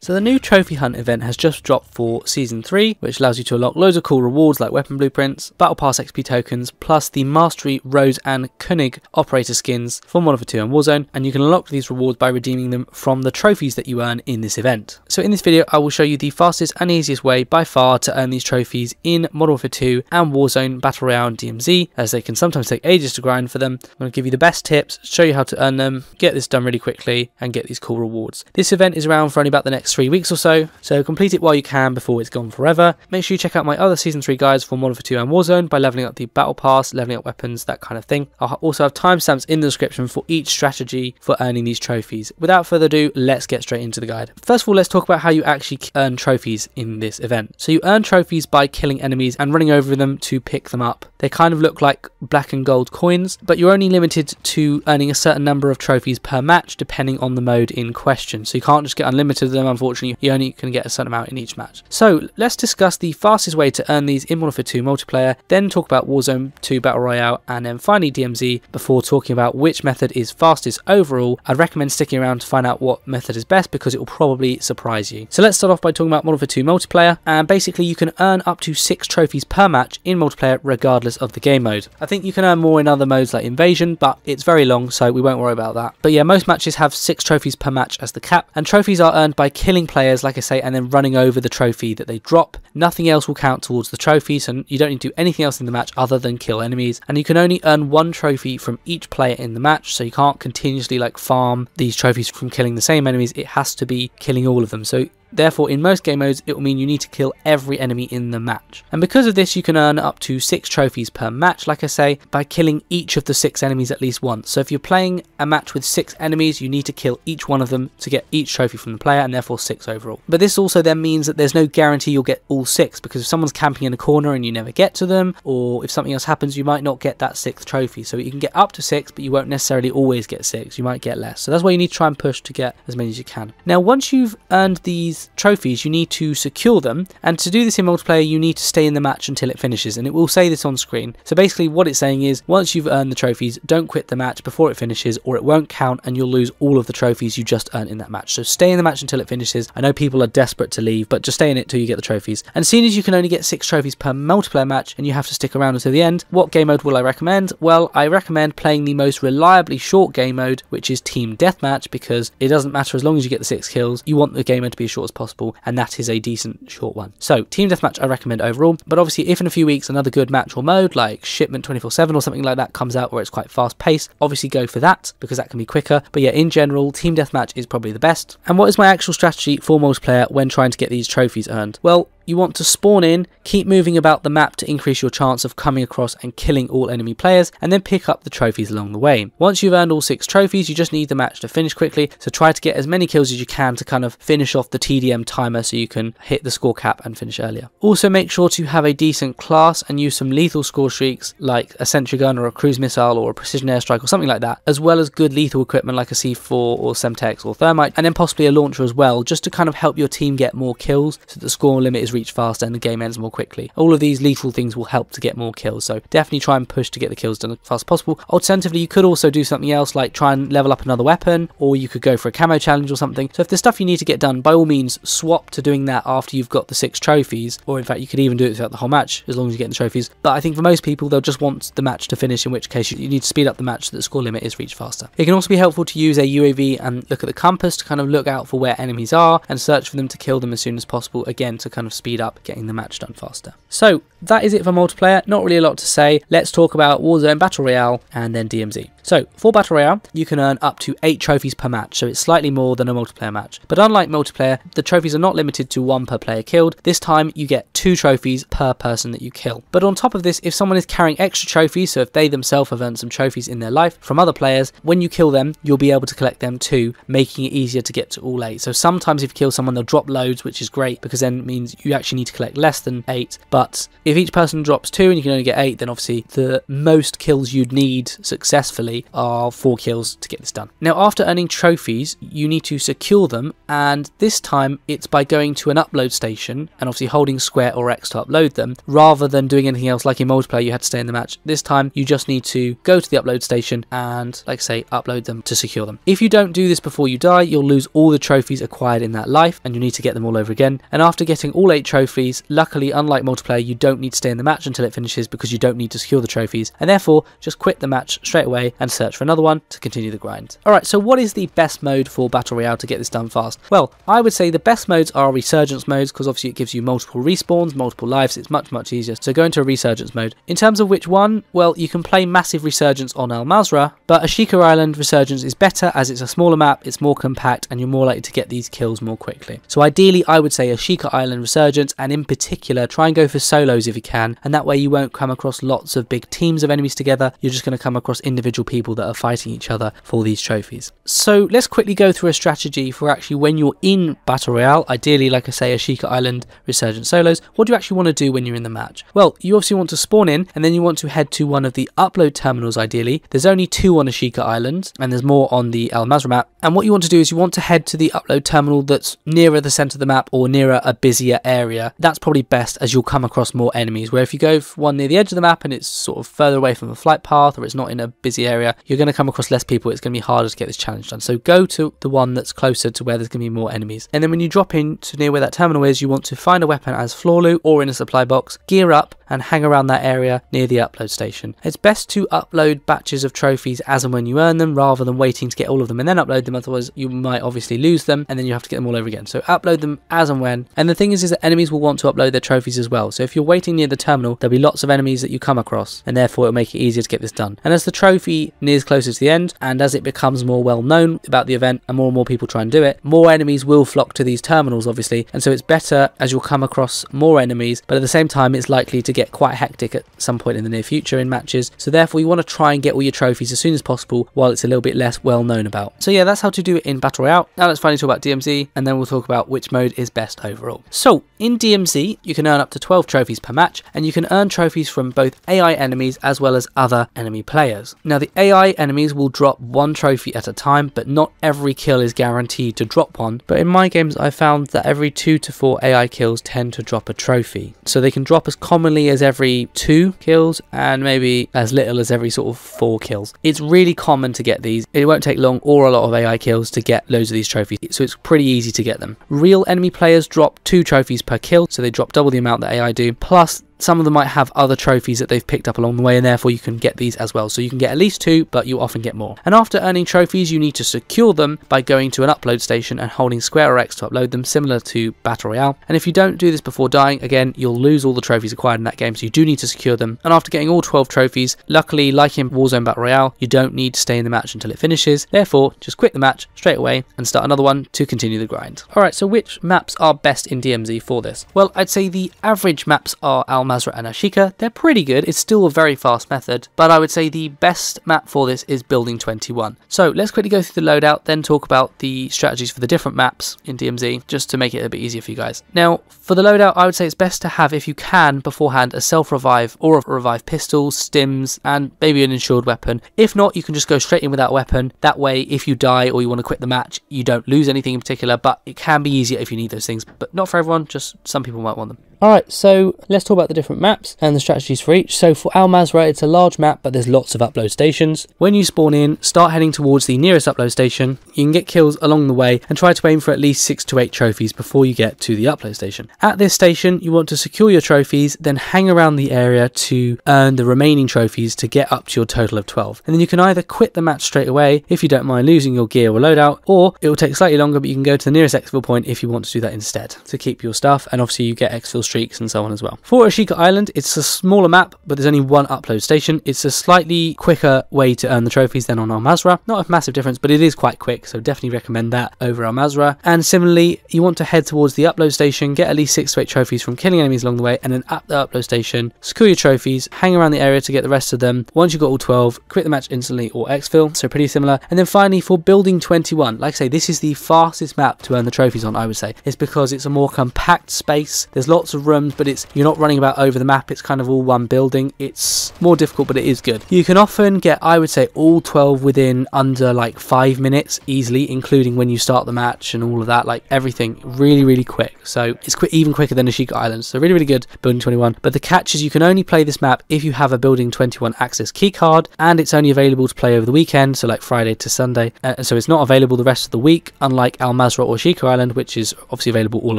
So the new Trophy Hunt event has just dropped for Season 3, which allows you to unlock loads of cool rewards like weapon blueprints, Battle Pass XP tokens, plus the Mastery, Roze and Konig operator skins for MW2 and Warzone, and you can unlock these rewards by redeeming them from the trophies that you earn in this event. So in this video I will show you the fastest and easiest way by far to earn these trophies in MW2 and Warzone Battle Royale and DMZ, as they can sometimes take ages to grind for them. I'm going to give you the best tips, show you how to earn them, get this done really quickly and get these cool rewards. This event is around for only about the next 3 weeks or so complete it while you can before it's gone forever. Make sure you check out my other Season 3 guides for MW2 and Warzone by leveling up the Battle Pass, leveling up weapons, that kind of thing. I'll also have timestamps in the description for each strategy for earning these trophies. Without further ado, let's get straight into the guide. First of all, let's talk about how you actually earn trophies in this event. So you earn trophies by killing enemies and running over them to pick them up. They kind of look like black and gold coins, but you're only limited to earning a certain number of trophies per match depending on the mode in question. So you can't just get unlimited of them, unfortunately. You only can get a certain amount in each match. So let's discuss the fastest way to earn these in MW2 Multiplayer, then talk about Warzone 2 Battle Royale, and then finally DMZ before talking about which method is fastest overall. I'd recommend sticking around to find out what method is best because it will probably surprise you. So let's start off by talking about MW2 Multiplayer, and basically you can earn up to 6 trophies per match in multiplayer regardless of the game mode. I think you can earn more in other modes like Invasion, but it's very long so we won't worry about that. But yeah, most matches have 6 trophies per match as the cap, and trophies are earned by killing players, like I say, and then running over the trophy that they drop. Nothing else will count towards the trophy, so you don't need to do anything else in the match other than kill enemies, and you can only earn 1 trophy from each player in the match, so you can't continuously like farm these trophies from killing the same enemies. It has to be killing all of them. So therefore, in most game modes, it will mean you need to kill every enemy in the match. And because of this, you can earn up to 6 trophies per match, like I say, by killing each of the 6 enemies at least once. So if you're playing a match with 6 enemies, you need to kill each one of them to get each trophy from the player, and therefore 6 overall. But this also then means that there's no guarantee you'll get all 6, because if someone's camping in a corner and you never get to them, or if something else happens, you might not get that 6th trophy. So you can get up to 6, but you won't necessarily always get 6. You might get less. So that's why you need to try and push to get as many as you can. Now, once you've earned these trophies, you need to secure them, and to do this in multiplayer you need to stay in the match until it finishes, and it will say this on screen. So basically what it's saying is, once you've earned the trophies, don't quit the match before it finishes or it won't count and you'll lose all of the trophies you just earned in that match. So stay in the match until it finishes. I know people are desperate to leave, but just stay in it till you get the trophies. And seeing as you can only get 6 trophies per multiplayer match and you have to stick around until the end, what game mode will I recommend? Well, I recommend playing the most reliably short game mode, which is Team Deathmatch, because it doesn't matter as long as you get the 6 kills. You want the game mode to be as short as possible, and that is a decent short one. So Team Deathmatch I recommend overall, but obviously if in a few weeks another good match or mode like Shipment 24/7 or something like that comes out where it's quite fast paced, obviously go for that because that can be quicker. But yeah, in general, Team Deathmatch is probably the best. And what is my actual strategy for multiplayer when trying to get these trophies earned? Well, you want to spawn in, keep moving about the map to increase your chance of coming across and killing all enemy players, and then pick up the trophies along the way. Once you've earned all 6 trophies, you just need the match to finish quickly, so try to get as many kills as you can to kind of finish off the TDM timer so you can hit the score cap and finish earlier. Also make sure to have a decent class and use some lethal score streaks like a sentry gun or a cruise missile or a precision airstrike or something like that, as well as good lethal equipment like a C4 or Semtex or Thermite, and then possibly a launcher as well, just to kind of help your team get more kills so that the score limit is reached faster and the game ends more quickly. All of these lethal things will help to get more kills, so definitely try and push to get the kills done as fast as possible. Alternatively, you could also do something else like try and level up another weapon, or you could go for a camo challenge or something. So if there's stuff you need to get done, by all means swap to doing that after you've got the 6 trophies, or in fact you could even do it throughout the whole match as long as you get the trophies. But I think for most people they'll just want the match to finish, in which case you need to speed up the match so that the score limit is reached faster. It can also be helpful to use a UAV and look at the compass to kind of look out for where enemies are and search for them to kill them as soon as possible, again to kind of speed up getting the match done faster. So that is it for multiplayer. Not really a lot to say. Let's talk about Warzone Battle Royale and then DMZ. So for Battle Royale, you can earn up to 8 trophies per match, so it's slightly more than a multiplayer match. But unlike multiplayer, the trophies are not limited to 1 per player killed. This time you get 2 trophies per person that you kill. But on top of this, if someone is carrying extra trophies, so if they themselves have earned some trophies in their life from other players, when you kill them, you'll be able to collect them too, making it easier to get to all 8. So sometimes if you kill someone, they'll drop loads, which is great because then it means you actually need to collect less than 8. But if each person drops 2 and you can only get 8, then obviously the most kills you'd need successfully trophy are 4 kills to get this done. Now after earning trophies, you need to secure them, and this time it's by going to an upload station and obviously holding square or X to upload them, rather than doing anything else like in multiplayer you had to stay in the match. This time you just need to go to the upload station and, like I say, upload them to secure them. If you don't do this before you die, you'll lose all the trophies acquired in that life and you need to get them all over again. And after getting all 8 trophies, luckily unlike multiplayer you don't need to stay in the match until it finishes because you don't need to secure the trophies, and therefore just quit the match straight away and search for another one to continue the grind. Alright, so what is the best mode for Battle Royale to get this done fast? Well, I would say the best modes are resurgence modes, because obviously it gives you multiple respawns, multiple lives, it's much easier. So go into a resurgence mode. In terms of which one, well, you can play massive resurgence on Mazrah, but Ashika Island resurgence is better as it's a smaller map, it's more compact, and you're more likely to get these kills more quickly. So ideally I would say Ashika Island resurgence, and in particular try and go for solos if you can, and that way you won't come across lots of big teams of enemies together, you're just going to come across individual people that are fighting each other for these trophies. So let's quickly go through a strategy for actually when you're in Battle Royale, ideally like I say Ashika Island resurgence solos. What do you actually want to do when you're in the match? Well, you obviously want to spawn in, and then you want to head to one of the upload terminals ideally. There's only 2 on Ashika Island, and there's more on the Mazrah map. And what you want to do is you want to head to the upload terminal that's nearer the centre of the map or nearer a busier area. That's probably best, as you'll come across more enemies, where if you go for one near the edge of the map and it's sort of further away from the flight path or it's not in a busy area, you're going to come across less people. It's going to be harder to get this challenge done. So go to the one that's closer to where there's going to be more enemies. And then when you drop in to near where that terminal is, you want to find a weapon as floor loot or in a supply box, gear up and hang around that area near the upload station. It's best to upload batches of trophies as and when you earn them, rather than waiting to get all of them and then upload them, otherwise you might obviously lose them and then you have to get them all over again. So upload them as and when. And the thing is that enemies will want to upload their trophies as well. So if you're waiting near the terminal, there'll be lots of enemies that you come across, and therefore it'll make it easier to get this done. And as the trophy nears closer to the end, and as it becomes more well known about the event and more people try and do it, more enemies will flock to these terminals obviously, and so it's better as you'll come across more enemies, but at the same time it's likely to get quite hectic at some point in the near future in matches. So therefore you want to try and get all your trophies as soon as possible while it's a little bit less well known about. So yeah, that's how to do it in Battle Royale. Now let's finally talk about DMZ, and then we'll talk about which mode is best overall. So in DMZ you can earn up to 12 trophies per match, and you can earn trophies from both AI enemies as well as other enemy players. Now the AI enemies will drop 1 trophy at a time, but not every kill is guaranteed to drop one. But in my games I found that every 2 to 4 AI kills tend to drop a trophy. So they can drop as commonly as every 2 kills and maybe as little as every sort of 4 kills. It's really common to get these. It won't take long or a lot of AI kills to get loads of these trophies, so it's pretty easy to get them. Real enemy players drop 2 trophies per kill, so they drop double the amount that AI do, plus some of them might have other trophies that they've picked up along the way, and therefore you can get these as well. So you can get at least 2, but you often get more. And after earning trophies, you need to secure them by going to an upload station and holding square or X to upload them, similar to Battle Royale. And if you don't do this before dying, again, you'll lose all the trophies acquired in that game, so you do need to secure them. And after getting all 12 trophies, luckily, like in Warzone Battle Royale, you don't need to stay in the match until it finishes. Therefore, just quit the match straight away and start another one to continue the grind. Alright, so which maps are best in DMZ for this? Well, I'd say the average maps are Mazrah and Ashika. They're pretty good. It's still a very fast method, but I would say the best map for this is Building 21. So let's quickly go through the loadout, then talk about the strategies for the different maps in DMZ, just to make it a bit easier for you guys. Now, for the loadout, I would say it's best to have, if you can, beforehand, a self-revive or a revive pistol, stims, and maybe an insured weapon. If not, you can just go straight in without a weapon. That way, if you die or you want to quit the match, you don't lose anything in particular, but it can be easier if you need those things, but not for everyone, just some people might want them. Alright, so let's talk about the different maps and the strategies for each. So for Mazrah, it's a large map, but there's lots of upload stations. When you spawn in, start heading towards the nearest upload station. You can get kills along the way and try to aim for at least 6 to 8 trophies before you get to the upload station. At this station, you want to secure your trophies, then hang around the area to earn the remaining trophies to get up to your total of 12. And then you can either quit the match straight away if you don't mind losing your gear or loadout, or it will take slightly longer, but you can go to the nearest exfil point if you want to do that instead to keep your stuff, and obviously you get exfil streaks and so on as well. For Ashika Island, it's a smaller map, but there's only 1 upload station. It's a slightly quicker way to earn the trophies than on Mazrah. Not a massive difference, but it is quite quick, so definitely recommend that over Mazrah. And similarly, you want to head towards the upload station, get at least 6 to 8 trophies from killing enemies along the way, and then at the upload station, secure your trophies, hang around the area to get the rest of them. Once you've got all 12, quit the match instantly or exfil, so pretty similar. And then finally, for Building 21, like I say, this is the fastest map to earn the trophies on, I would say. It's because it's a more compact space, there's lots of of rooms, but you're not running about over the map. It's kind of all one building. It's more difficult, but it is good. You can often get, I would say, all 12 within under like 5 minutes easily, including when you start the match and all of that. Like everything really quick. So it's even quicker than Ashika Island. So really good building 21. But the catch is you can only play this map if you have a building 21 access keycard, and it's only available to play over the weekend, so like Friday to Sunday. So it's not available the rest of the week, unlike Mazrah or Ashika Island, which is obviously available all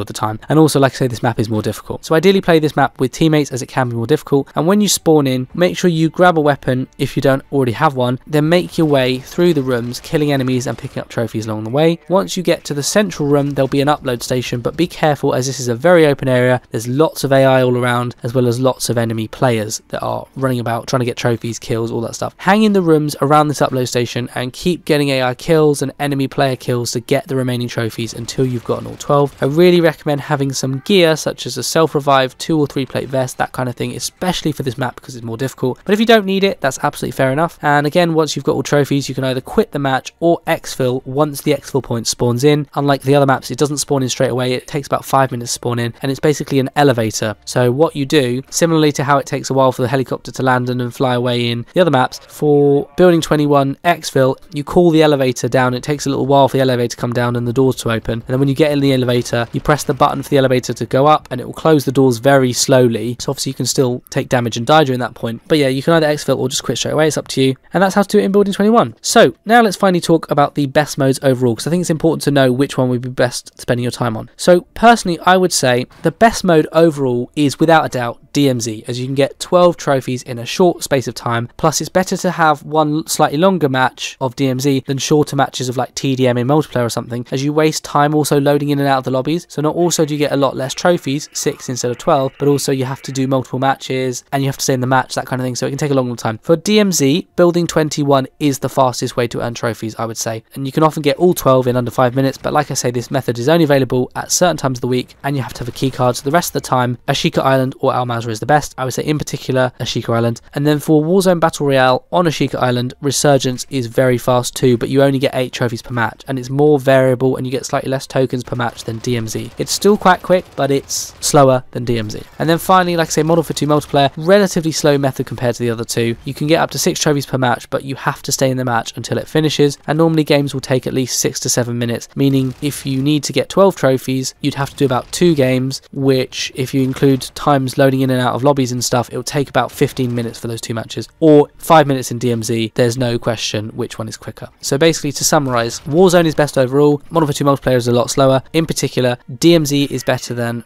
of the time. And also, like I say, this map is more difficult. So ideally play this map with teammates, as it can be more difficult. And when you spawn in, make sure you grab a weapon if you don't already have one, then make your way through the rooms, killing enemies and picking up trophies along the way. Once you get to the central room, there'll be an upload station, but be careful as this is a very open area. There's lots of AI all around, as well as lots of enemy players that are running about trying to get trophies, kills, all that stuff. Hang in the rooms around this upload station and keep getting AI kills and enemy player kills to get the remaining trophies until you've gotten all 12. I really recommend having some gear such as a self-revive 2 or 3 plate vest, that kind of thing, especially for this map because it's more difficult. But if you don't need it, that's absolutely fair enough. And again, once you've got all trophies, you can either quit the match or exfil once the exfil point spawns in. Unlike the other maps, it doesn't spawn in straight away. It takes about 5 minutes to spawn in, and it's basically an elevator. So what you do, similarly to how it takes a while for the helicopter to land and fly away in the other maps, for building 21 exfil, you call the elevator down. It takes a little while for the elevator to come down and the doors to open, and then when you get in the elevator, you press the button for the elevator to go up, and it will close the doors very slowly. So obviously you can still take damage and die during that point, but yeah, you can either exfil or just quit straight away. It's up to you, and that's how to do it in building 21. So now let's finally talk about the best modes overall, because I think it's important to know which one would be best spending your time on. So personally, I would say the best mode overall is without a doubt DMZ, as you can get 12 trophies in a short space of time. Plus it's better to have one slightly longer match of DMZ than shorter matches of like TDM in multiplayer or something, as you waste time also loading in and out of the lobbies. So not also do you get a lot less trophies, 6 instead of 12, but also you have to do multiple matches and you have to stay in the match, that kind of thing, so it can take a long time. For DMZ, building 21 is the fastest way to earn trophies, I would say, and you can often get all 12 in under 5 minutes, but like I say, this method is only available at certain times of the week and you have to have a key card. So the rest of the time, Ashika Island or Mazrah is the best. I would say in particular Ashika Island. And then for Warzone Battle Royale on Ashika Island, Resurgence is very fast too, but you only get 8 trophies per match, and it's more variable and you get slightly less tokens per match than DMZ. It's still quite quick, but it's slower than DMZ. And then finally, like I say, MW2 Multiplayer, relatively slow method compared to the other two. You can get up to 6 trophies per match, but you have to stay in the match until it finishes, and normally games will take at least 6 to 7 minutes, meaning if you need to get 12 trophies, you'd have to do about 2 games, which if you include times loading in and out of lobbies and stuff, it will take about 15 minutes for those 2 matches, or 5 minutes in DMZ. There's no question which one is quicker. So basically, to summarize, Warzone is best overall, MW2 Multiplayer is a lot slower. In particular, DMZ is better than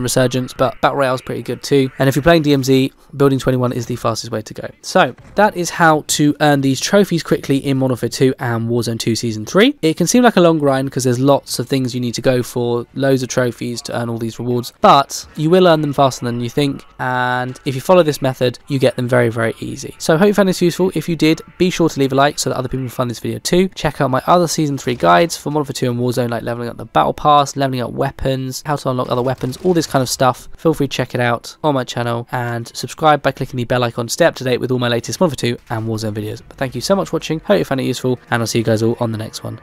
Resurgence, but Battle Royale is pretty good too. And if you're playing DMZ, building 21 is the fastest way to go. So that is how to earn these trophies quickly in Modern Warfare 2 and Warzone 2 Season 3. It can seem like a long grind because there's lots of things you need to go for, loads of trophies to earn all these rewards, but you will earn them faster than you think, and if you follow this method, you get them very easy. So I hope you found this useful. If you did, be sure to leave a like so that other people can find this video too. Check out my other Season 3 guides for Modern Warfare 2 and Warzone, like leveling up the battle pass, leveling up weapons, how to unlock other weapons, all this kind of stuff. Feel free to check it out on my channel and subscribe by clicking the bell icon to stay up to date with all my latest Modern Warfare 2 and Warzone videos. But thank you so much for watching, hope you found it useful, and I'll see you guys all on the next one.